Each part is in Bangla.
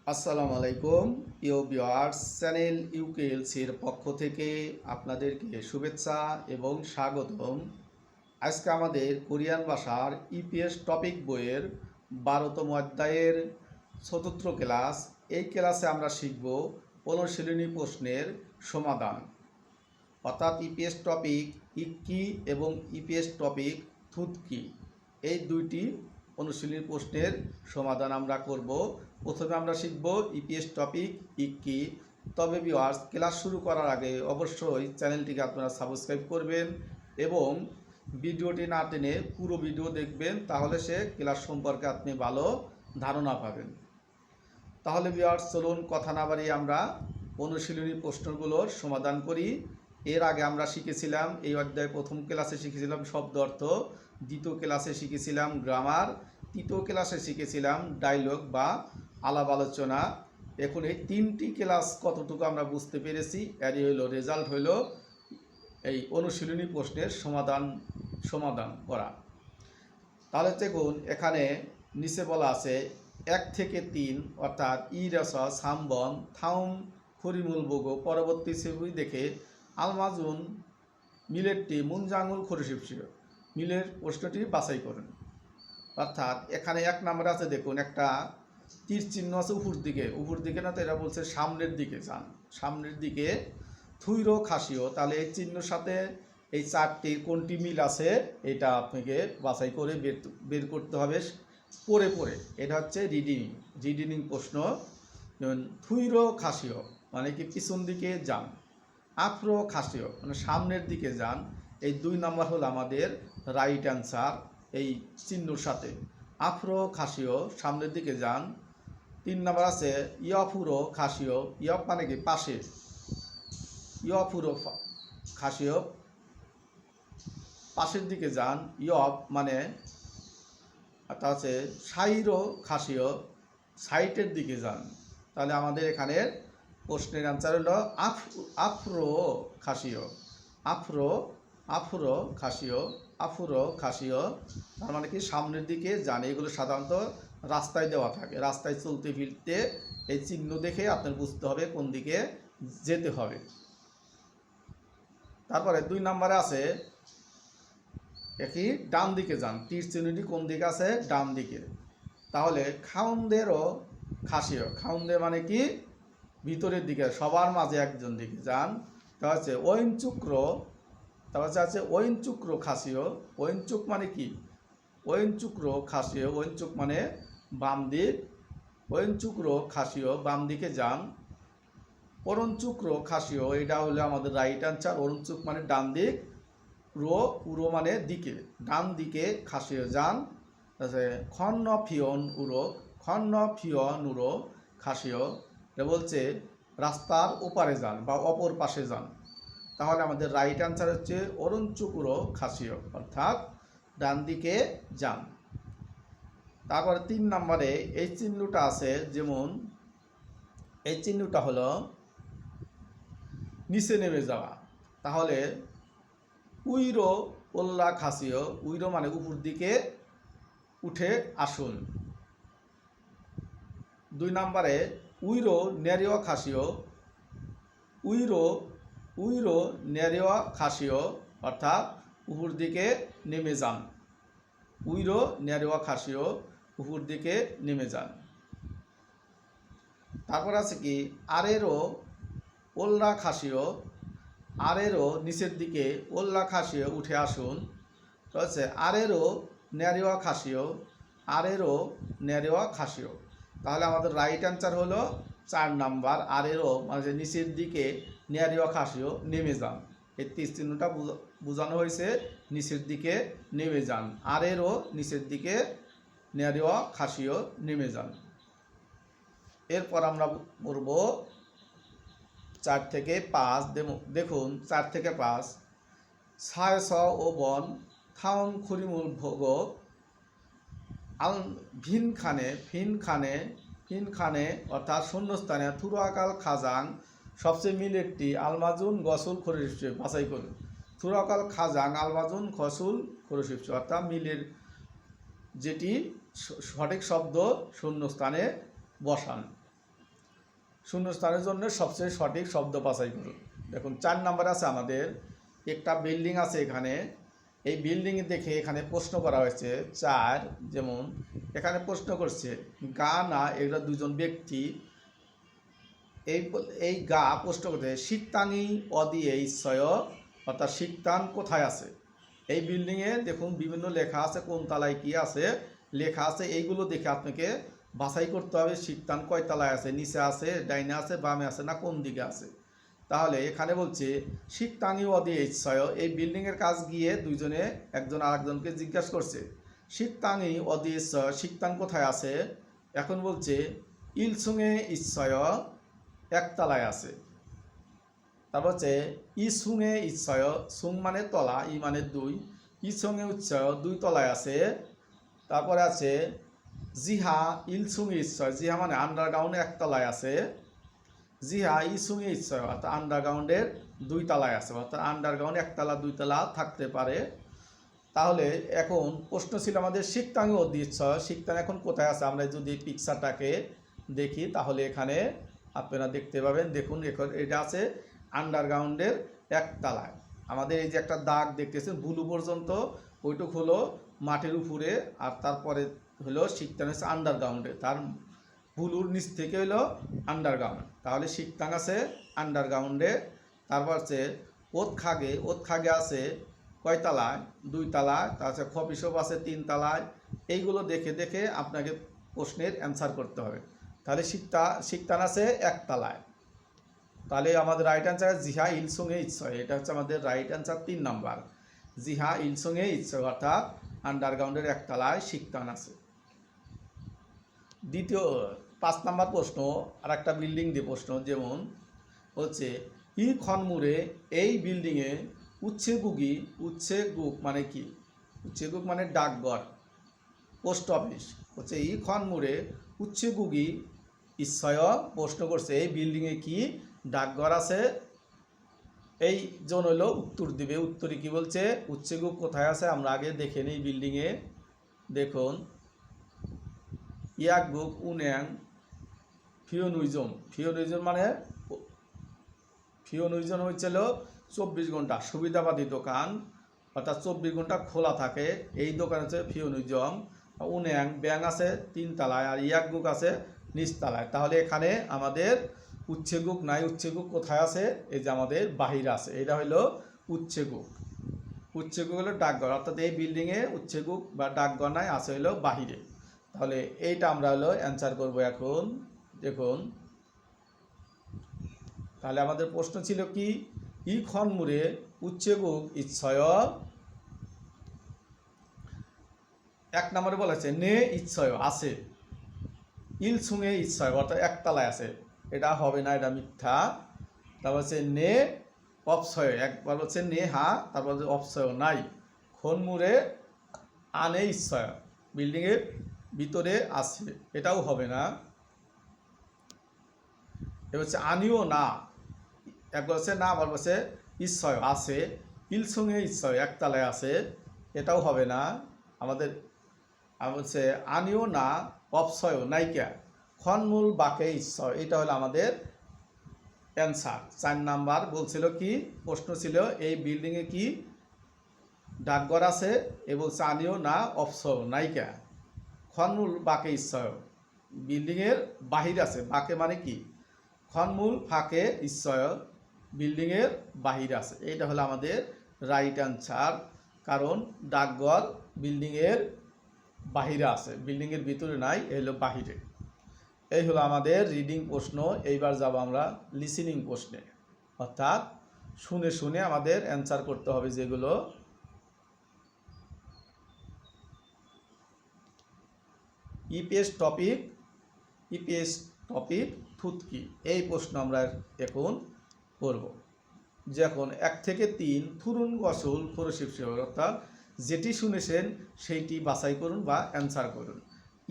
আসসালামু আলাইকুম ইউ ভিউয়ার্স চ্যানেল ইউকেএলসির পক্ষ থেকে আপনাদেরকে শুভেচ্ছা এবং স্বাগতম। আজকে আমাদের কোরিয়ান ভাষার ইপিএস টপিক বইয়ের 12তম অধ্যায়ের চতুর্থ ক্লাস। এই ক্লাসে আমরা শিখব অনুশীলনী প্রশ্নের সমাধান, অর্থাৎ ইপিএস টপিক ইক্কি এবং ইপিএস টপিক থুতকি, এই দুইটি অনুশীলনী প্রশ্নের সমাধান আমরা করব। প্রথমে আমরা শিখব ইপিএস টপিক ইক্কি। তবে ভিউয়ার্স, ক্লাস শুরু করার আগে অবশ্যই চ্যানেলটিকে আপনারা সাবস্ক্রাইব করবেন এবং ভিডিওটি না টেনে পুরো ভিডিও দেখবেন, তাহলে সে ক্লাস সম্পর্কে আপনি ভালো ধারণা পাবেন। তাহলে ভিউয়ার্স, চলুন কথা না বাড়িয়ে আমরা অনুশীলনী প্রশ্নগুলোর সমাধান করি। এর আগে আমরা শিখেছিলাম, এই অধ্যায়ে প্রথম ক্লাসে শিখেছিলাম শব্দ অর্থ, দ্বিতীয় ক্লাসে শিখেছিলাম গ্রামার, তৃতীয় ক্লাসে শিখেছিলাম ডায়লগ বা আলাপ আলোচনা। এখন এই তিনটি ক্লাস কতটুকু আমরা বুঝতে পেরেছি, এরই হলো রেজাল্ট, হইল এই অনুশীলনী প্রশ্নের সমাধান করা। তাহলে দেখুন, এখানে নিচে বলা আছে 1 থেকে 3, অর্থাৎ ইরস সামবন থাউম খরিমুল বগো পরবর্তী ছবি দেখে আলমাজুন মিলেরটি মুনজাঙ্গুল খরিশিপসিও মিলের প্রশ্নটি বাছাই করুন। অর্থাৎ এখানে 1 নম্বরে আছে, দেখুন একটা তীর চিহ্ন আছে উপর দিকে না, তো এরা বলছে সামনের দিকে যান, সামনের দিকে থুইরো খাসিও। তাহলে এই চিহ্নের সাথে এই চারটির কোনটি মিল আছে এটা আপনাকে বাছাই করে বের করতে হবে পড়ে। এটা হচ্ছে রিডিং প্রশ্ন। যেমন থুইরো খাসিও মানে কি পিছন দিকে যান, আফ্রো খাসিও মানে সামনের দিকে যান। এই 2 নম্বর হলো আমাদের রাইট অ্যান্সার। এই চিহ্নর সাথে আফ্রো খাসিও সামনের দিকে যান। 3 নম্বর আছে ইয়ফুরো খাসিও, ইয়ফ মানে কি পাশে, ইয়ফুরো খাসিও পাশের দিকে যান। ইয়ফ মানে তা হচ্ছে সাইরো খাসিও সাইটের দিকে যান। তাহলে আমাদের এখানে প্রশ্নের অ্যান্সার হলো আফ্রো খাসিও, আফ্রো খাসিও, তার মানে কি সামনের দিকে যান। এগুলো সাধারণত রাস্তায় দেওয়া থাকে, রাস্তায় চলতে ফিরতে এই চিহ্ন দেখে আপনার বুঝতে হবে কোন দিকে যেতে হবে। তারপরে 2 নম্বরে আছে একই ডান দিকে যান, তীর চিহ্নটি কোন দিকে আছে, ডান দিকে। তাহলে খাউন্দেরও খাসিও, খাউন্দে মানে কি ভিতরের দিকে, সবার মাঝে একজন দিকে যান। তা হচ্ছে ওইনচুক্র, তারপর আছে ওইনচুক্র খাসিও, ওইনচুক মানে কি ওইনচুক্র খাসিও, ওইনচুক মানে বাম দিক, ওইনচুক্র খাসিও বাম দিকে যান। অরুণচুক্র খাসিও এটা হলো আমাদের রাইট অ্যান্সার। অরুণচুক মানে ডান দিক, উরো মানে দিকে, ডান দিকে খাসিও যান। খন্ন ফিয়ন উরো খাসিও, এটা বলছে রাস্তার ওপারে যান বা অপর পাশে যান। তাহলে আমাদের রাইট অ্যান্সার হচ্ছে অরুণচুকুরো খাসিও, অর্থাৎ ডান দিকে যান। তারপরে 3 নম্বরে এই চিহ্নটা আছে, যেমন এই চিহ্নটা হলো নিচে নেমে যাওয়া। তাহলে উইরো ওল্লা খাসিও, উইরো মানে উপর দিকে উঠে আসুন। 2 নম্বরে উইরো নেরিও খাসিও, উইরো নেরিও খাসিও, অর্থাৎ উপর দিকে নেমে যান। উইরো নেরিও খাসিও উপর দিকে নেমে যান। তারপর আছে কি আরেরও ওল্লা খাসিও, আরেরও নিচের দিকে, ওল্লা খাসিও উঠে আসুন। তো হচ্ছে আরেরও নেরিও খাসিও, আরেরও নেরিও খাসিও। তাহলে আমাদের রাইট অ্যান্সার হলো 4 নাম্বার, আরেরও মানে নিচের দিকে নেরিও খাসিও নেমে যান। এই তীর চিহ্নটা বোঝানো হয়েছে নিচের দিকে নেমে যান, আরেরও নিচের দিকে নেরিও খাসিও নেমে যান। এরপর আমরা পড়ব 4 থেকে 5। দেখুন 4 থেকে 5 ছায় স ও বন থাউন খুরিমুল ভোগ আল ফিনখানে অর্থাৎ শূন্যস্থানে থুরাকাল খাজাং সবচেয়ে মিলেরটি আলমাজুন গসুল খরিশিপসে বাছাই করুন। থুরাকাল খাজাং আলমাজুন গসুল খরিশিপসে, অর্থাৎ মিলের যেটি সঠিক শব্দ শূন্যস্থানে বসান। শূন্যস্থানের জন্য সবচেয়ে সঠিক শব্দ বাছাই করুন। দেখুন 4 নাম্বার আছে আমাদের একটা বিল্ডিং আছে এখানে, এই বিল্ডিং দেখে এখানে প্রশ্ন করা হয়েছে 4, যেমন এখানে প্রশ্ন করছে গা না, এগুলো দুজন ব্যক্তি। এই গা প্রশ্ন করতে সিক্তানি অদিয়ে ঈশ্বয়, অর্থাৎ সিক্তান কোথায় আছে। এই বিল্ডিংয়ে দেখুন বিভিন্ন লেখা আছে, কোন তলায় কি আছে লেখা আছে, এইগুলো দেখে আপনাকে বাছাই করতে হবে সিক্তান কয় তলায় আছে, নিচে আছে, ডাইনে আছে, বামে আছে, না কোন দিকে আছে। তাহলে এখানে বলছে সিক্তানি অদিয়ে ঈশ্বয়, এই বিল্ডিংয়ের কাজ গিয়ে দুইজনে একজন আরেকজনকে জিজ্ঞাসা করছে সিক্তানি অদিয়ে ঈশ্বয়, সিক্তান কোথায় আছে। এখন বলছে ইলসুঙে ঈশ্বয়, একতলায় আছে। তারপর হচ্ছে ইসুঙে ঈশ্বয়, সুং মানে তলা, ই মানে 2, ইসুঙে ঈশ্বয় 2 তলায় আছে। তারপরে আছে জিহা ইলসুঙে ঈশ্বয়, জিহা মানে আন্ডারগ্রাউন্ডে একতলায় আছে। জিহা ইসুঙে ঈশ্বয় অর্থাৎ আন্ডারগ্রাউন্ডের 2 তলায় আছে, অর্থাৎ আন্ডারগ্রাউন্ড 1 তলা 2 তলা থাকতে পারে। তাহলে এখন প্রশ্ন ছিল আমাদের সিক্তাঙ্গে অদিশ্বয়, সিক্তান এখন কোথায় আছে। আমরা যদি পিকচারটাকে দেখি তাহলে এখানে আপনারা দেখতে পাবেন। দেখুন এখন এটা আছে আন্ডারগ্রাউন্ডের 1 তলায়। আমাদের এই যে একটা দাগ দেখতেছেন বুলু পর্যন্ত, ওইটুক হলো মাটির উপরে, আর তারপরে হলো সিক্তান হচ্ছে আন্ডারগ্রাউন্ডে, তার বুলুর নিচ থেকে হলো আন্ডারগ্রাউন্ড। তাহলে সিক্তাং আছে আন্ডারগ্রাউন্ডে। তারপর হচ্ছে ওত খাগে আছে কয় তলায়, 2 তলায়। তারপর খপিসব আছে 3 তলায়। এইগুলো দেখে দেখে আপনাকে প্রশ্নের অ্যান্সার করতে হবে। তাহলে সিক্তান আছে 1 তলায়। তাহলে আমাদের রাইট অ্যান্সার জিহা ইলসুঙে ইচ্ছয়, এটা হচ্ছে আমাদের রাইট অ্যান্সার 3 নাম্বার। জিহা ইলসুঙে ইচ্ছয় অর্থাৎ আন্ডারগ্রাউন্ডের 1 তলায় সিক্তান আছে। দ্বিতীয় 5 নাম্বার প্রশ্ন, আর একটা বিল্ডিং দিয়ে প্রশ্ন, যেমন হচ্ছে ই খনমুরে, এই বিল্ডিংয়ে উচ্ছেগুক মানে কি, উচ্ছেগুক মানে ডাকঘর, পোস্ট অফিস। হচ্ছে ই খনমুরে উচ্ছেগুগি ঈশ্বয়, প্রশ্ন করছে এই বিল্ডিংয়ে কি ডাকঘর আছে। এই জন হলো উত্তর দিবে। উত্তরে কি বলছে, উচ্ছেগুক কোথায় আছে আমরা আগে দেখে নিই। বিল্ডিংয়ে দেখুন ইয়াকগুক উন্যাং ফিওনুইজন মানে ফিওনুইজন হয়েছিল 24 ঘন্টা সুবিধাবাদী দোকান, অর্থাৎ 24 ঘন্টা খোলা থাকে। এই দোকান হচ্ছে ফিওনুইজম। উন্যাং ব্যাং আছে 3 তলায়, আর ইয়াকগুক আছে নিচ তলায়। তাহলে এখানে আমাদের উচ্ছেগুক নাই। উচ্ছেগুক কোথায় আছে, এই যে আমাদের বাহিরে আছে, এটা হলো উচ্ছেগুক। উচ্ছেগুক হলো ডাকঘর, অর্থাৎ এই বিল্ডিংয়ে উচ্ছেগুক বা ডাকঘর নাই, আছে হলো বাহিরে। তাহলে এইটা আমরা হলো অ্যান্সার করব এখন। দেখুন তাহলে আমাদের প্রশ্ন ছিল কি, ই খনমুরে উচ্ছেগুক ইচ্ছয়। 1 নম্বরে বলেছে নে ইচ্ছয় আছে, ইলসুঙে ইচ্ছয় অর্থাৎ 1 তলায় আছে, এটা হবে না, এটা মিথ্যা। তারপর হচ্ছে নে অপসয়, একবার হচ্ছে নে হা, তারপর হচ্ছে অপসয় নাই। খনমুরে আনে ইচ্ছয়, বিল্ডিংয়ের ভিতরে আছে, এটাও হবে না। এবার হচ্ছে আনিও না, একবার হচ্ছে না, আবার বলছে ঈশ্বয় আছে, ইলসুঙে ঈশ্বয় 1 তলায় আছে, এটাও হবে না আমাদের। হচ্ছে আনিও না অপসয় নাইকা, খনমূল বাকে ঈশ্বর, এটা হলো আমাদের অ্যান্সার। 4 নাম্বার বলছিল কি, প্রশ্ন ছিল এই বিল্ডিংয়ে কি ডাকঘর আছে, এবং আনিও না অপসয় নাইকা, খনমূল বাকে ঈশ্বর, বিল্ডিংয়ের বাহির আছে। বাকে মানে কি, খনমূল ফাঁকে ঈশ্বর, বিল্ডিংয়ের বাহির আছে। এইটা হলো আমাদের রাইট অ্যান্সার, কারণ ডাকঘর বিল্ডিংয়ের বাহিরে আছে, বিল্ডিংয়ের ভিতরে নাই, এই হলো বাহিরে। এই হলো আমাদের রিডিং প্রশ্ন। এইবার যাব আমরা লিসেনিং প্রশ্নে, অর্থাৎ শুনে শুনে আমাদের অ্যান্সার করতে হবে যেগুলো। ইপিএস টপিক থুতকি, এই প্রশ্ন আমরা এখন করব। যখন 1 থেকে 3 থুরুন গসল ফরশিপসিও, অর্থাৎ যেটি শুনেছেন সেইটি বাছাই করুন বা অ্যান্সার করুন।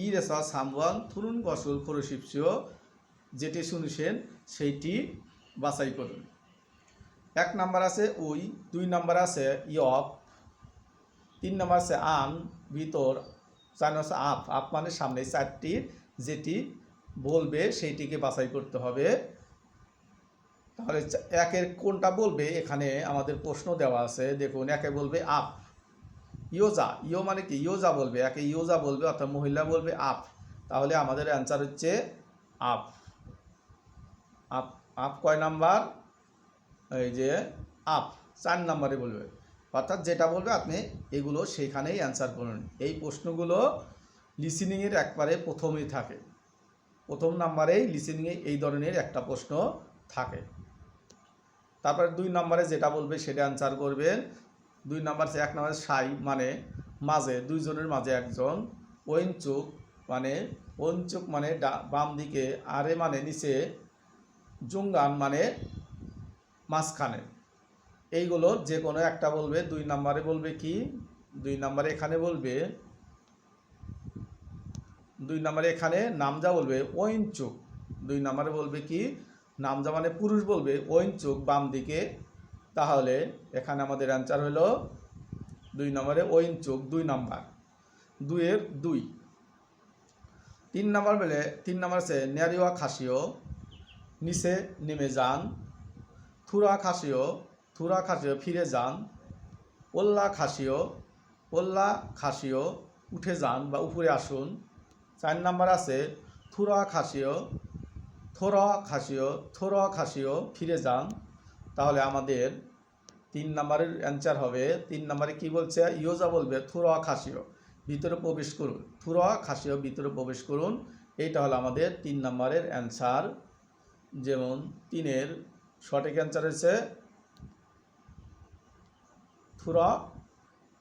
ই রেসা সামওয়ান থুরুন গসল ফরশিপসিও, যেটি শুনেছেন সেইটি বাছাই করুন। 1 নাম্বার আছে উই, 2 নাম্বার আছে ইয়প, 3 নাম্বার আছে আন ভিতর, 4 নাম্বার আছে আপ মানে সামনে, 4টি যেটি বলবে সেইটিকে বাছাই করতে হবে। তাহলে একের কোনটা বলবে এখানে আমাদের প্রশ্ন দেওয়া আছে। দেখুন, একে বলবে আপ, ইয়োজা, ইয়ো মানে কি, ইয়োজা বলবে, একে ইয়োজা বলবে অর্থাৎ মহিলা বলবে আপ। তাহলে আমাদের অ্যান্সার হচ্ছে আপ। আপ, আপ কয় নাম্বার? এই যে আপ 4 নাম্বারে বলবে। অর্থাৎ যেটা বলবে আপনি এগুলো সেইখানেই অ্যান্সার করুন। এই প্রশ্নগুলো লিসেনিংয়ের একবারে প্রথমেই থাকে, প্রথম নাম্বারেই লিসেনিংয়ে এই ধরনের একটা প্রশ্ন থাকে। তারপরে 2 নাম্বারে যেটা বলবে সেটা অ্যান্সার করবেন। 2 নাম্বার 1 নাম্বারে সাই মানে মাঝে, দুইজনের মাঝে একজন। ওইনচুক মানে, ওইনচুক মানে বাম দিকে, আরে মানে নিচে, জুঙ্গান মানে মাঝখানে। এইগুলো যে কোনো একটা বলবে। 2 নাম্বারে বলবে কি, 2 নাম্বারে এখানে বলবে, 2 নাম্বারে এখানে নামজা বলবে ওইনচুক। 2 নাম্বারে বলবে কি, নামজা মানে পুরুষ বলবে ওইনচুক বাম দিকে। তাহলে এখানে আমাদের অ্যান্সার হলো 2 নম্বরে ওইনচুক, 2 নাম্বার, 2 এর 2। 3 নাম্বার বলে, 3 নাম্বার আছে নেয়ারিওয়া খাসিও, নিচে নেমে যান। থুরা খাসিও, থুরা খাসিও ফিরে যান। ওল্লা খাসিও, ওল্লা খাসিও উঠে যান বা উপরে আসুন। 4 নাম্বার আছে থুরা খাসিও, থোরা খাসিও, থোরা খাসিও ফিরে যান। তাহলে আমাদের 3 নাম্বারের অ্যান্সার হবে, 3 নাম্বারে কি বলছে, ইয়োজা বলবে থুরা খাসিও ভিতরে প্রবেশ করুন, থুরা খাসিও ভিতরে প্রবেশ করুন। এইটা হলো আমাদের 3 নাম্বারের অ্যান্সার। যেমন 3-এর সঠিক অ্যান্সার হচ্ছে থুরা,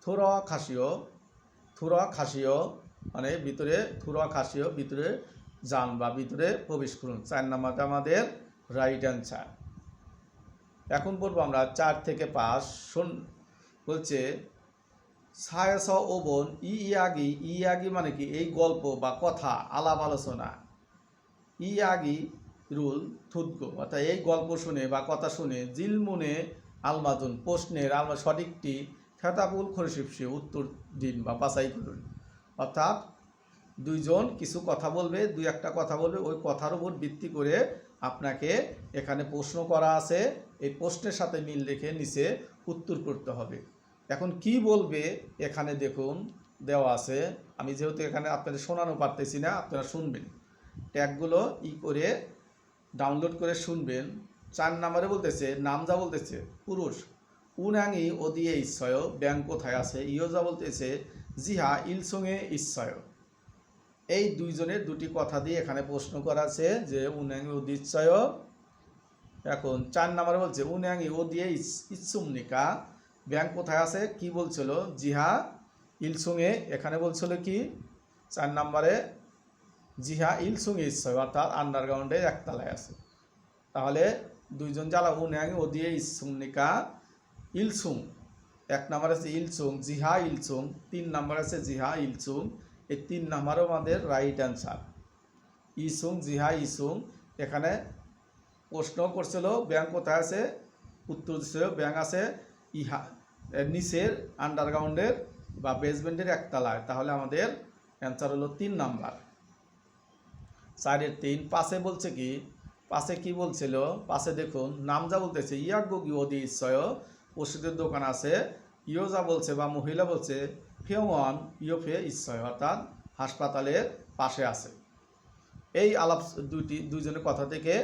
থুরা খাসিও, থুরা খাসিও মানে ভিতরে, থুরা খাসিও ভিতরে যান বা ভিতরে প্রবেশ করুন। 4 নাম্বারটা আমাদের রাইট অ্যান্সার। এখন পড়বো আমরা 4 থেকে 5। শোন বলছে সায়স ও বোন ইয়াগি, ইয়াগি মানে কি, এই গল্প বা কথা, আলাপ আলোচনা। ইয়াগি রুল থুদগো অর্থাৎ এই গল্প শুনে বা কথা শুনে, জিলমুনে আলমাদুন প্রশ্নের আলমা সঠিকটি খেতাবুল খরিশিপসি উত্তর দিন বা বাছাই করুন। অর্থাৎ দুইজন কিছু কথা বলবে, 2-1টা কথা বলবে, ওই কথার উপর ভিত্তি করে আপনাকে এখানে প্রশ্ন করা আছে। এই প্রশ্নের সাথে মিল রেখে নিচে উত্তর করতে হবে। এখন কি বলবে এখানে দেখুন দেওয়া আছে। আমি যেহেতু এখানে আপনাদের শোনানো পারতেছি না, আপনারা শুনবেন, ট্যাগগুলো করে ডাউনলোড করে শুনবেন। 4 নাম্বারে বলতেছে, নামজা বলতেছে পুরুষ, উনাঙি ওদিয়ে ইচ্ছয়, ব্যাং কোথায় আছে। ইয়োজা বলতেছে জিহা ইলসঙ্গে ইচ্ছয়। এই দুইজনের 2টি কথা দিয়ে এখানে প্রশ্ন করা আছে যে উনাঙি ওদিচ্ছয়। এখন 4 নাম্বারে বলছে উনাঙি ওদিয়ে ইচ্ছুমনিকা, ব্যাং কোথায় আছে, কি বলছিল, জিহা ইলসঙ্গে। এখানে বলছিল কি 4 নাম্বারে জিহা ইলসুংয়ে ইচ্ছয় অর্থাৎ আন্ডারগ্রাউন্ডের একতলায় আছে। তাহলে দুইজন জ্বালা উনাঙি ওদিয়ে ইচ্ছুমনিকা ইলসুং। 1 নাম্বার আছে ইলসুং, জিহা ইলসুং। 3 নাম্বার আছে জিহা ইলসুং। এই 3 নাম্বারও আমাদের রাইট অ্যান্সার। ইসুং, জিহা, ইসুং। এখানে প্রশ্ন করছিল ব্যাং কোথায় আছে, উত্তর দিচ্ছিল ব্যাং আছে ইহা নিচের আন্ডারগ্রাউন্ডের বা বেসমেন্টের একতলায়। তাহলে আমাদের অ্যান্সার হলো 3 নাম্বার। 4-এর 3। 5-এ বলছে কি, 5-এ কি বলছিল, 5-এ দেখুন নামজা বলতেছে ইয়াগি ওদি ইচ্ছয়, ওষুধের দোকান আছে। ইয়োজা বলছে বা মহিলা বলছে ফেওয়ান ইয়োফে ইচ্ছয় অর্থাৎ হাসপাতালের পাশে আছে। এই আলাপ দুইজনের কথা থেকে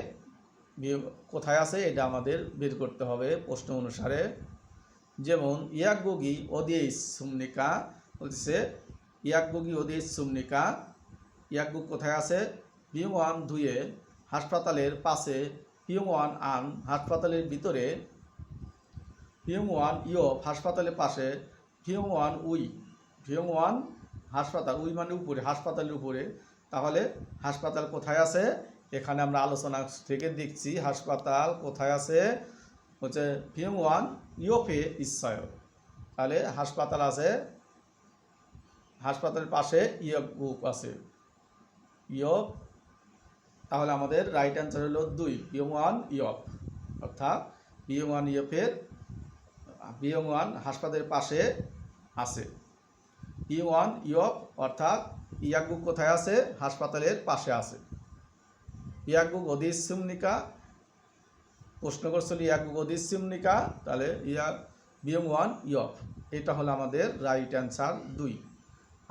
কোথায় আছে এটা আমাদের বের করতে হবে প্রশ্ন অনুসারে। যেমন ইয়াগি ওদিয়ে সুমনিকা বলতেছে, ইয়াগি ওদিয়ে সুমনিকা, ইয়াগু কোথায় আছে, পিওয়ান ধুয়ে, হাসপাতালের পাশে, পিওয়ান আন হাসপাতালের ভিতরে, পিওয়ান ইয় হাসপাতালের পাশে, পিওয়ান উই, পিওয়ান হাসপাতাল, উই মানে উপরে, হাসপাতালের উপরে। তাহলে হাসপাতাল কোথায় আছে, এখানে আমরা আলোচনা থেকে দেখছি হাসপাতাল কোথায় আছে, হচ্ছে পিওয়ান ইয়োফে ইচ্ছয়। তাহলে হাসপাতাল আছে, হাসপাতালের পাশে ইয়প আছে, ইয়প। তাহলে আমাদের রাইট অ্যান্সার হলো 2 পিওয়ান ইয়প অর্থাৎ পিওয়ান ইয়পের, পিওয়ান হাসপাতালের পাশে আছে। পিওয়ান ইয়প অর্থাৎ ইয়াগু কোথায় আছে, হাসপাতালের পাশে আছে। ইয়াগু গদিসিমনিকা, প্রশ্ন করছিল ইয়াগু গদিসিমনিকা, তাহলে ইয়া বিএম ওয়ান ইয়ফ, এটা হলো আমাদের রাইট অ্যান্সার 2।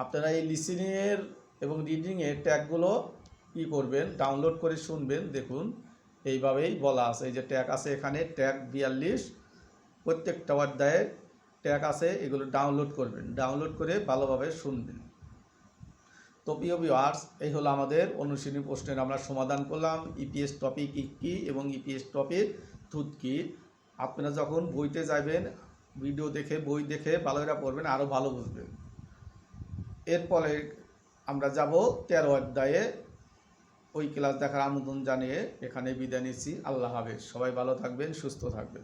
আপনারা এই লিসেনিংয়ের এবং রিডিংয়ের ট্যাগগুলো কী করবেন, ডাউনলোড করে শুনবেন। দেখুন এইভাবেই বলা আছে, এই যে ট্যাগ আছে এখানে ট্যাগ 42, প্রত্যেকটা অধ্যায়ের ট্যাগ আছে, এগুলো ডাউনলোড করবেন, ডাউনলোড করে ভালোভাবে শুনবেন। তো প্রিয় ভিউয়ার্স, এই হলো আমাদের অনুশীলনী প্রশ্নের আমরা সমাধান করলাম। ইপিএস টপিক কী এবং ইপিএস টপিক থুত কী। আপনারা যখন বইতে যাবেন, ভিডিও দেখে বই দেখে ভালো করে পড়বেন, আরও ভালো বুঝবেন। এরপরে আমরা যাব 13 অধ্যায়ে। ওই ক্লাস দেখার আমন্ত্রণ জানিয়ে এখানে বিদায় নিচ্ছি। আল্লাহ হাফেজ। সবাই ভালো থাকবেন, সুস্থ থাকবেন।